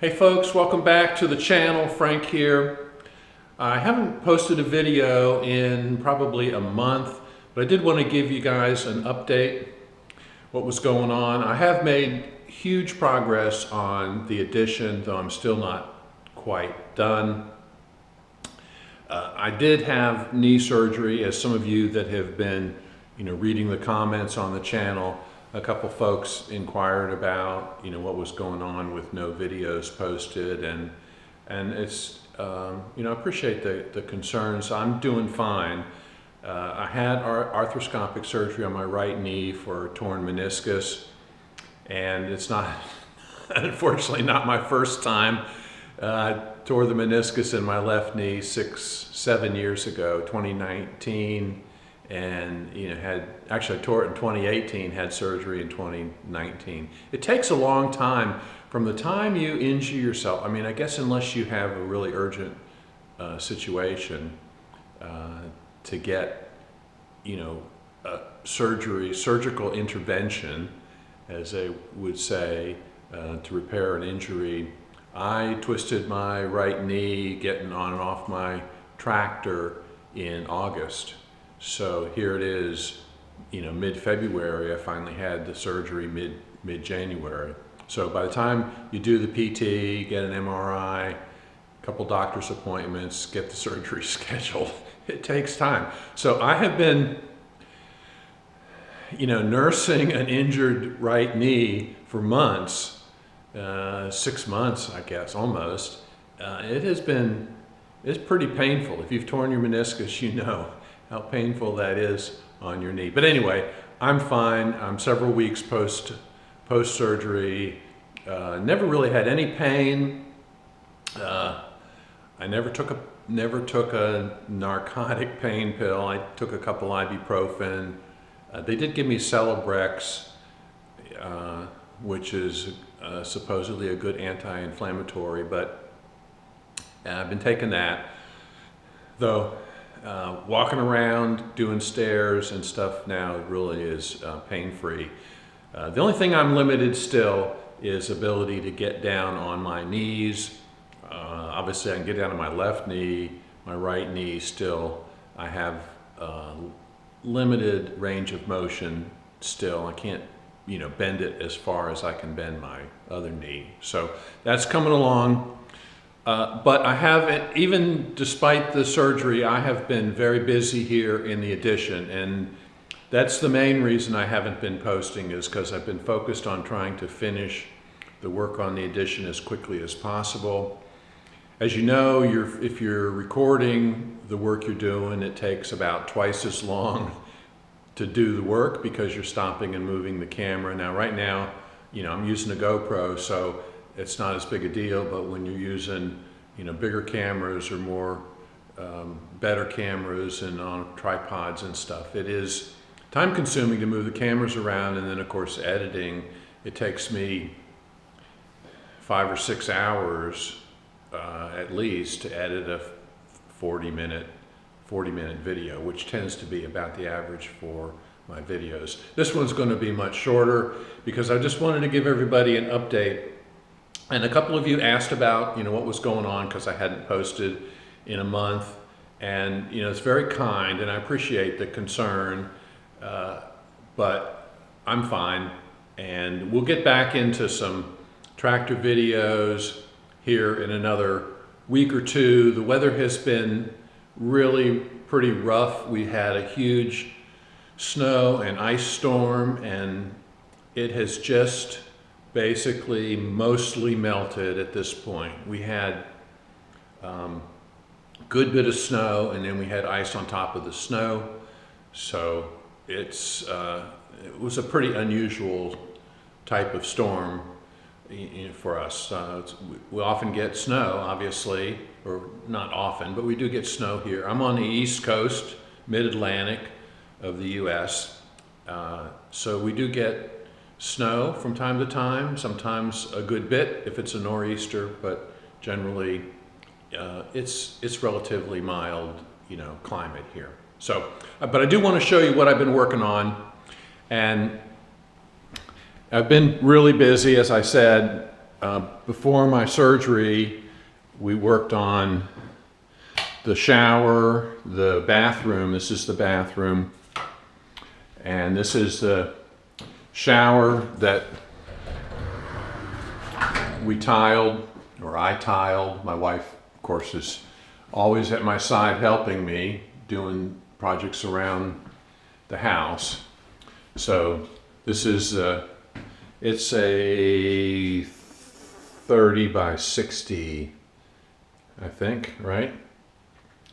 Hey folks, welcome back to the channel. Frank here. I haven't posted a video in probably a month, but I did want to give you guys an update, what was going on. I have made huge progress on the addition, though I'm still not quite done. I did have knee surgery, as some of you that have been reading the comments on the channel. A couple folks inquired about what was going on with no videos posted, and it's I appreciate the concerns. I'm doing fine. I had arthroscopic surgery on my right knee for a torn meniscus, and it's not unfortunately not my first time. I tore the meniscus in my left knee 6-7 years ago, 2019. And I tore it in 2018, had surgery in 2019. It takes a long time from the time you injure yourself. I mean, I guess unless you have a really urgent situation to get a surgical intervention, as they would say, to repair an injury. I twisted my right knee getting on and off my tractor in August. So here it is, mid-February. I finally had the surgery mid-January. So by the time you do the PT, get an MRI, a couple doctor's appointments, get the surgery scheduled, it takes time. So I have been, nursing an injured right knee for months, 6 months, I guess, almost. It's pretty painful. If you've torn your meniscus, you know how painful that is on your knee. But anyway, I'm fine. I'm several weeks post-surgery. Never really had any pain. I never took a narcotic pain pill. I took a couple ibuprofen. They did give me Celebrex, which is supposedly a good anti-inflammatory, but I've been taking that, though. Walking around, doing stairs and stuff now really is pain-free. The only thing I'm limited still is ability to get down on my knees. Obviously I can get down on my left knee, my right knee still. I have limited range of motion still. I can't bend it as far as I can bend my other knee. So that's coming along. But I haven't, even despite the surgery, I have been very busy here in the addition, and that's the main reason I haven't been posting, is because I've been focused on trying to finish the work on the addition as quickly as possible. As you know, if you're recording the work you're doing, it takes about twice as long to do the work because you're stopping and moving the camera. Now, right now, I'm using a GoPro, so it's not as big a deal, but when you're using bigger cameras or more better cameras and on tripods and stuff, it is time consuming to move the cameras around. And then of course editing, it takes me 5 or 6 hours at least to edit a 40-minute video, which tends to be about the average for my videos. This one's going to be much shorter because I just wanted to give everybody an update. And a couple of you asked about, what was going on, because I hadn't posted in a month. And, it's very kind, and I appreciate the concern, but I'm fine. And we'll get back into some tractor videos here in another week or two. The weather has been really pretty rough. We had a huge snow and ice storm, and it has just basically mostly melted at this point. We had a good bit of snow, and then we had ice on top of the snow. So it was a pretty unusual type of storm for us. We often get snow, obviously, or not often, but we do get snow here. I'm on the East Coast, mid-Atlantic of the US, so we do get snow from time to time, sometimes a good bit if it's a nor'easter, but generally it's relatively mild, climate here. So, but I do want to show you what I've been working on, and I've been really busy, as I said. before my surgery, we worked on the shower, the bathroom. This is the bathroom. And this is the shower that we tiled, or I tiled. My wife, of course, is always at my side helping me doing projects around the house. So this is it's a 30 by 60, I think, right?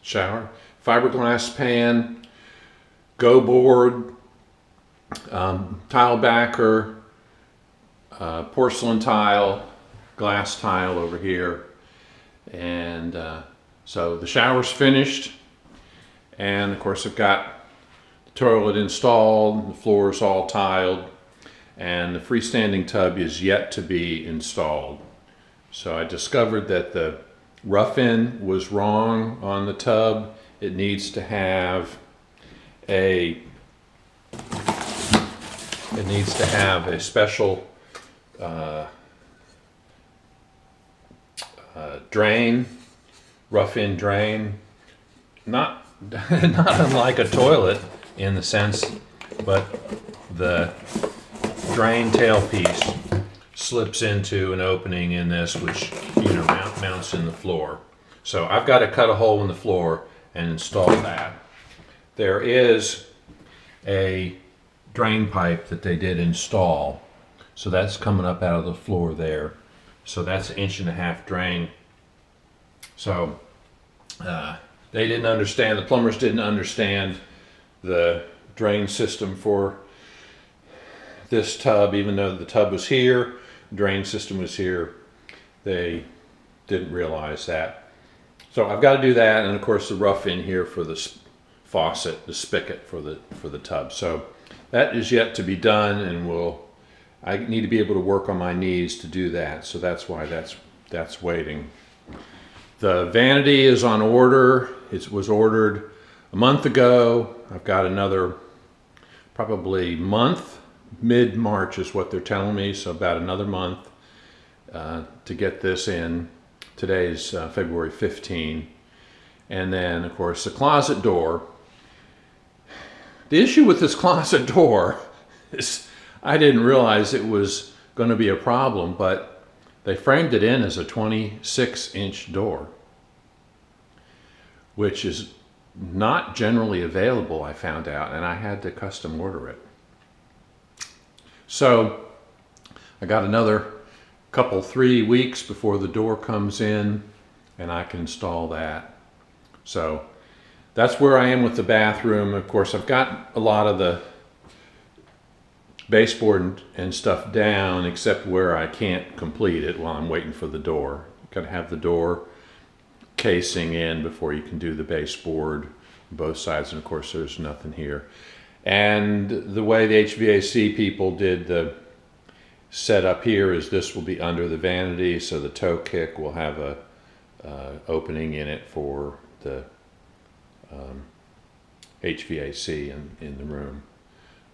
Shower, fiberglass pan, go board, tile backer, porcelain tile, glass tile over here. And so the shower's finished, and of course I've got the toilet installed, the floor is all tiled, and the freestanding tub is yet to be installed. So I discovered that the rough-in was wrong on the tub. It needs to have a special drain, rough-in drain, not unlike a toilet in the sense, but the drain tailpiece slips into an opening in this, which mounts in the floor. So I've got to cut a hole in the floor and install that. There is a drain pipe that they did install, so that's coming up out of the floor there. So that's an 1.5 inch drain. So they didn't understand, the plumbers didn't understand the drain system for this tub. Even though the tub was here, the drain system was here, they didn't realize that. So I've got to do that, and of course the rough in here for the faucet, the spigot for the tub. So that is yet to be done, and I need to be able to work on my knees to do that. So that's why that's waiting. The vanity is on order. It was ordered a month ago. I've got another probably month. Mid-March is what they're telling me, so about another month to get this in. Today's February 15. And then, of course, the closet door. The issue with this closet door is I didn't realize it was going to be a problem, but they framed it in as a 26-inch door, which is not generally available, I found out, and I had to custom order it. So I got another 3 weeks before the door comes in, and I can install that. So that's where I am with the bathroom. Of course, I've got a lot of the baseboard and stuff down, except where I can't complete it while I'm waiting for the door. You've got to have the door casing in before you can do the baseboard both sides, and of course there's nothing here. And the way the HVAC people did the setup here is this will be under the vanity, so the toe kick will have a opening in it for the HVAC in the room.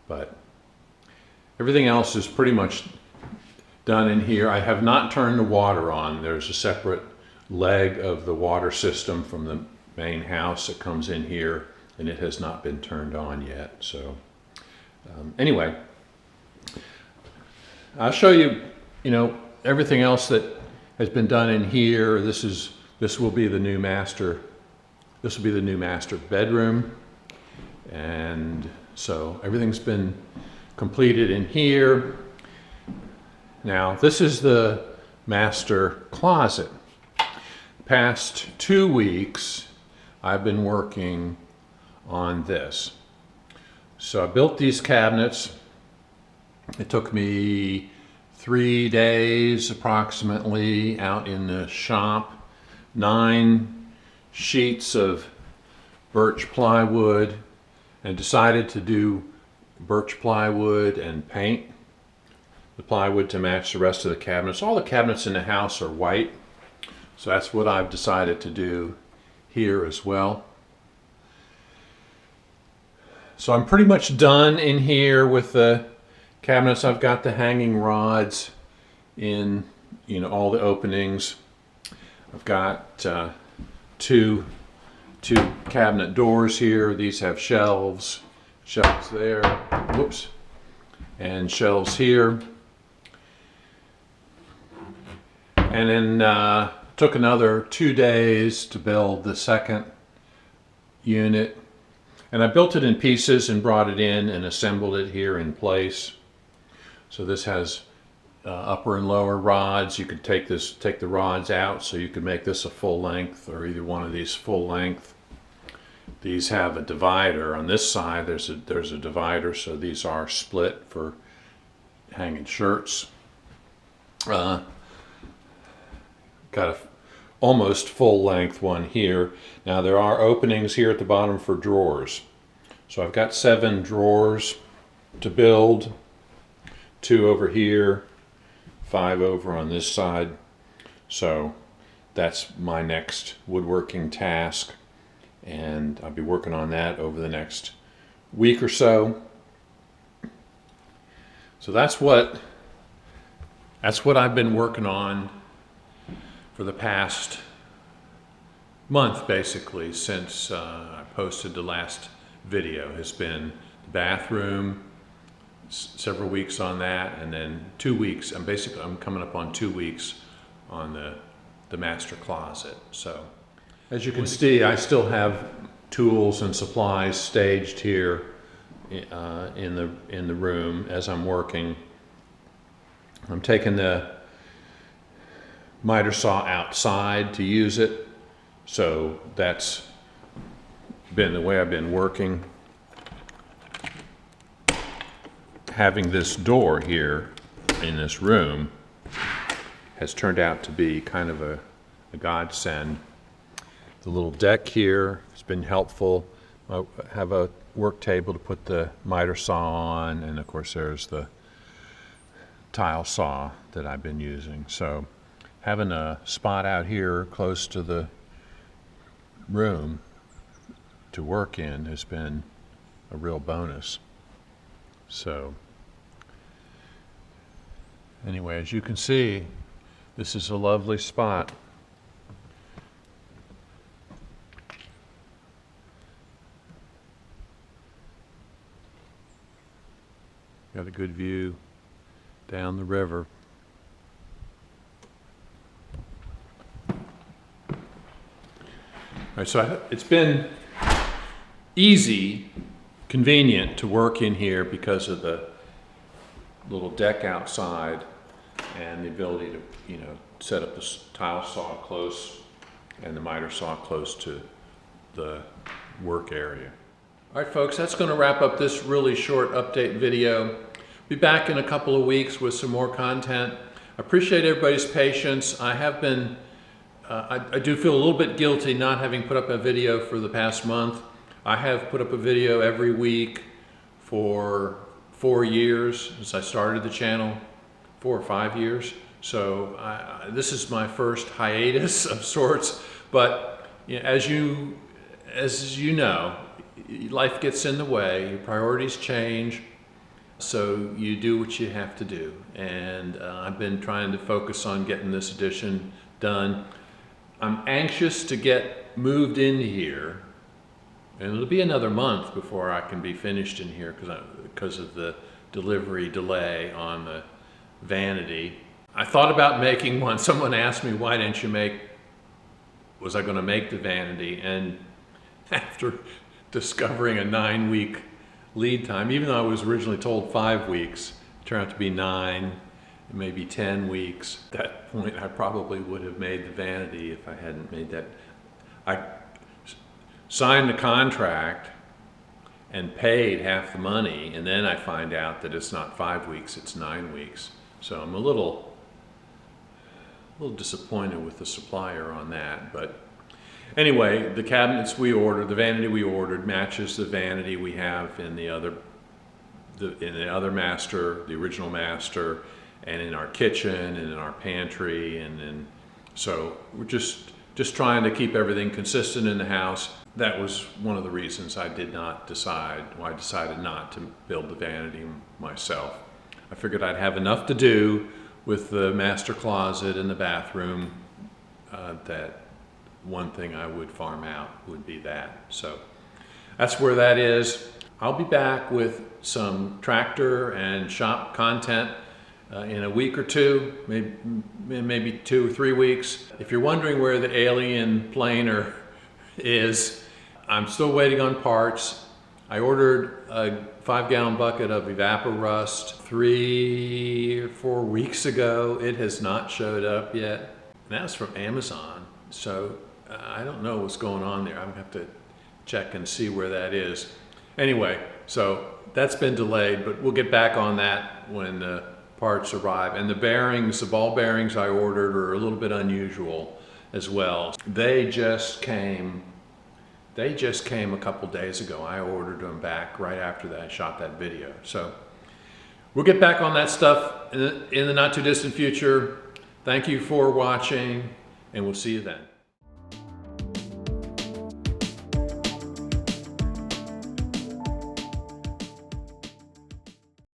But everything else is pretty much done in here. I have not turned the water on. There's a separate leg of the water system from the main house that comes in here, and it has not been turned on yet. So anyway, I'll show you, everything else that has been done in here. This will be the new master. This will be the new master bedroom, and so everything's been completed in here. Now this is the master closet. Past 2 weeks I've been working on this. So I built these cabinets. It took me 3 days approximately out in the shop. 9 sheets of birch plywood, and decided to do birch plywood and paint the plywood to match the rest of the cabinets. All the cabinets in the house are white, so that's what I've decided to do here as well. So I'm pretty much done in here with the cabinets. I've got the hanging rods in you know, all the openings. I've got two cabinet doors here. These have shelves there, whoops, and shelves here. And then took another 2 days to build the second unit. And I built it in pieces and brought it in and assembled it here in place. So this has upper and lower rods. You could take the rods out, so you could make this a full length, or either one of these full length. These have a divider on this side. There's a divider, so these are split for hanging shirts. Got a almost full length one here. Now there are openings here at the bottom for drawers. So I've got 7 drawers to build, 2 over here, 5 over on this side. So that's my next woodworking task, and I'll be working on that over the next week or so. So that's what I've been working on for the past month, basically, since I posted the last video. Has been the bathroom, several weeks on that, and then 2 weeks. I'm coming up on 2 weeks on the master closet. So as you can see, I still have tools and supplies staged here in the room as I'm working. I'm taking the miter saw outside to use it, so that's been the way I've been working. Having this door here in this room has turned out to be kind of a godsend. The little deck here has been helpful. I have a work table to put the miter saw on, and of course there's the tile saw that I've been using. So having a spot out here close to the room to work in has been a real bonus. So anyway, as you can see, this is a lovely spot. Got a good view down the river. All right, so it's been easy, convenient to work in here because of the little deck outside and the ability to, you know, set up the tile saw close and the miter saw close to the work area. All right, folks, that's going to wrap up this really short update video. Be back in a couple of weeks with some more content. I appreciate everybody's patience. I have been I do feel a little bit guilty not having put up a video for the past month. I have put up a video every week for 4 years since I started the channel, 4 or 5 years. So this is my first hiatus of sorts. But you know, as you know, life gets in the way, your priorities change, so you do what you have to do. And I've been trying to focus on getting this edition done. I'm anxious to get moved in here, and it'll be another month before I can be finished in here because of the delivery delay on the vanity. I thought about making one. Someone asked me, why didn't you was I going to make the vanity? And after discovering a 9-week lead time, even though I was originally told 5 weeks, it turned out to be 9, maybe 10 weeks. At that point, I probably would have made the vanity if I hadn't made that. I signed the contract and paid half the money, and then I find out that it's not 5 weeks, it's 9 weeks. So I'm a little disappointed with the supplier on that. But anyway, the cabinets we ordered, the vanity we ordered, matches the vanity we have in the other master, the original master, and in our kitchen and in our pantry, and then so we're just trying to keep everything consistent in the house. That was one of the reasons I decided not to build the vanity myself. I figured I'd have enough to do with the master closet in the bathroom, that one thing I would farm out would be that. So that's where that is. I'll be back with some tractor and shop content in a week or two, maybe 2 or 3 weeks. If you're wondering where the alien planer is, I'm still waiting on parts. I ordered a 5-gallon bucket of Evaporust 3 or 4 weeks ago. It has not showed up yet. And that was from Amazon. So I don't know what's going on there. I'm gonna have to check and see where that is. Anyway, so that's been delayed, but we'll get back on that when the parts arrive. And the bearings, the ball bearings I ordered are a little bit unusual as well. They just came a couple days ago. I ordered them back right after that I shot that video. So we'll get back on that stuff in the not too distant future. Thank you for watching, and we'll see you then.